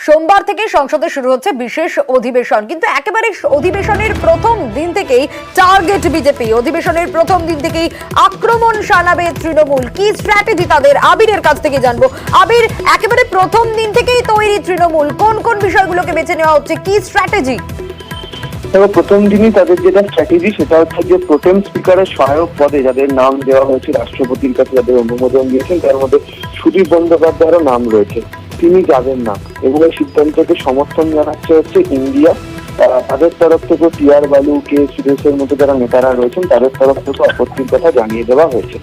সোমবার থেকে সংসদে শুরু হচ্ছে বিশেষ অধিবেশন, কিন্তু একেবারে অধিবেশনের প্রথম দিন থেকেই টার্গেট বিজেপি। অধিবেশনের প্রথম দিন থেকেই আক্রমণ শানাবে তৃণমূল। কি স্ট্র্যাটেজি তাদের, আবিরের কাছ থেকে জানবো। আবির, একেবারে প্রথম দিন থেকেই তৈরি তৃণমূল, কোন কোন বিষয়গুলোকে বেছে নেওয়া হচ্ছে, কি স্ট্র্যাটেজি? প্রথম দিনই তাদের যেটা স্ট্র্যাটেজি সেটা হচ্ছে যে প্রোটেম স্পিকারের সহায়ক পদে যাদের নাম দেওয়া হয়েছে, রাষ্ট্রপতির কাছে যাদের অনুমোদন দিয়েছেন, তার মধ্যে সুদীপ বন্দ্যোপাধ্যায়েরও নাম রয়েছে। তিনি যাবেন না এবং এই সিদ্ধান্তকে সমর্থন জানাচ্ছে হচ্ছে ইন্ডিয়া। তাদের তরফ থেকে টিআর বালু, কে সুরেশের মতো যারা নেতারা রয়েছেন তাদের তরফ থেকে আপত্তির কথা জানিয়ে দেওয়া হয়েছে।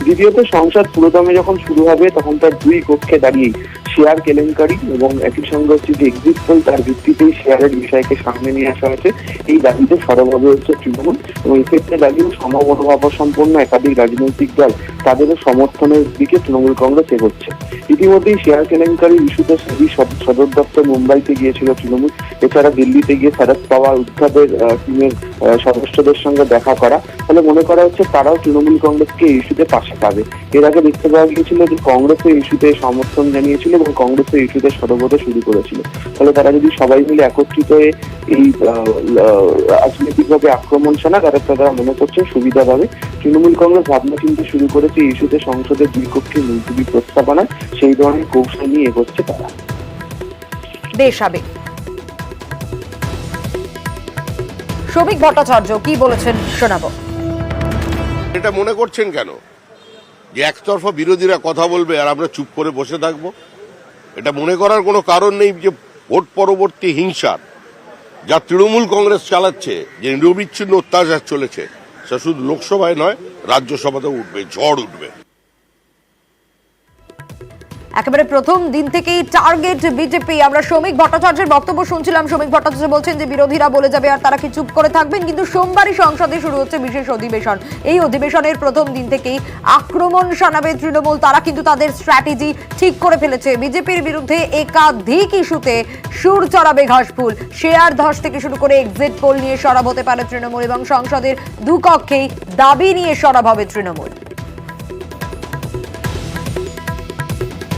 দ্বিতীয়ত, সংসদ পুরোদমে যখন শুরু হবে তখন তার দুই কক্ষে দাঁড়িয়ে শেয়ার কেলেঙ্কারি এবং একই সঙ্গে হচ্ছে যে এক্সিট পোল, তার ভিত্তিতেই শেয়ারের বিষয়কে সামনে নিয়ে আসা হয়েছে। এই দাবিতে সরব হবে হচ্ছে তৃণমূল এবং এক্ষেত্রে দাঁড়িয়েও সমমনোভাব সম্পন্ন একাধিক রাজনৈতিক দল তাদেরও সমর্থনের দিকে তৃণমূল কংগ্রেস এগোচ্ছে। ইতিমধ্যেই শেয়ার কেলেঙ্কারি ইস্যুতে সেবি সদর দপ্তর মুম্বাইতে গিয়েছিল তৃণমূল। এছাড়া দিল্লিতে গিয়ে শরদ পাওয়ার উদ্ধারের টিমের সদস্যদের সঙ্গে দেখা করা। ফলে মনে করা হচ্ছে তারাও তৃণমূল কংগ্রেসকে এই ইস্যুতে পাশে পাবে। এর আগে দেখতে পাওয়া গিয়েছিল যে কংগ্রেসের ইস্যুতে সমর্থন জানিয়েছিল এবং কংগ্রেসের ইস্যুতে সরব হতে শুরু করেছিল। ফলে তারা যদি সবাই মিলে একত্রিত হয়ে এই রাজনৈতিকভাবে আক্রমণ শানা, তারা মনে করছে সুবিধা পাবে। তৃণমূল কংগ্রেস ভাবনা চিন্তা শুরু করেছে এই ইস্যুতে সংসদের দুই কক্ষে মুলতবি প্রস্তাবনা, সেই ধরনের কৌশল নিয়ে এগোচ্ছে তারা। বেশ, আবির। শ্রমিক ভট্টাচার্য কি বলেছেন শোনাবো। এটা মনে করছেন কেন যে একতরফা বিরোধীরা কথা বলবে আর আমরা চুপ করে বসে থাকবো? এটা মনে করার কোনো কারণ নেই যে ভোট পরবর্তী হিংসার যা তৃণমূল কংগ্রেস চালাচ্ছে, যে নিরবিচ্ছিন্ন অত্যাচার চলেছে, সেটা শুধু লোকসভায় নয়, রাজ্যসভাতেও উঠবে, ঝড় উঠবে। একেবারে প্রথম দিন থেকেই টার্গেট বিজেপি। আমরা শ্রমিক ভট্টাচার্যের বক্তব্য শুনছিলাম। শ্রমিক ভট্টাচার্য বলছেন যে বিরোধীরা বলে যাবে আর তারা কি চুপ করে থাকবেন, কিন্তু সোমবারই সংসদে শুরু হচ্ছে বিশেষ অধিবেশন। এই অধিবেশনের প্রথম দিন থেকেই আক্রমণ শানাবে তৃণমূল। তারা কিন্তু তাদের স্ট্র্যাটেজি ঠিক করে ফেলেছে। বিজেপির বিরুদ্ধে একাধিক ইস্যুতে সুর চড়াবে ঘাসফুল। শেয়ার ধস থেকে শুরু করে এক্সিট পোল নিয়ে সরব হতে পারে তৃণমূল এবং সংসদের দুকক্ষেই দাবি নিয়ে সরব হবে তৃণমূল।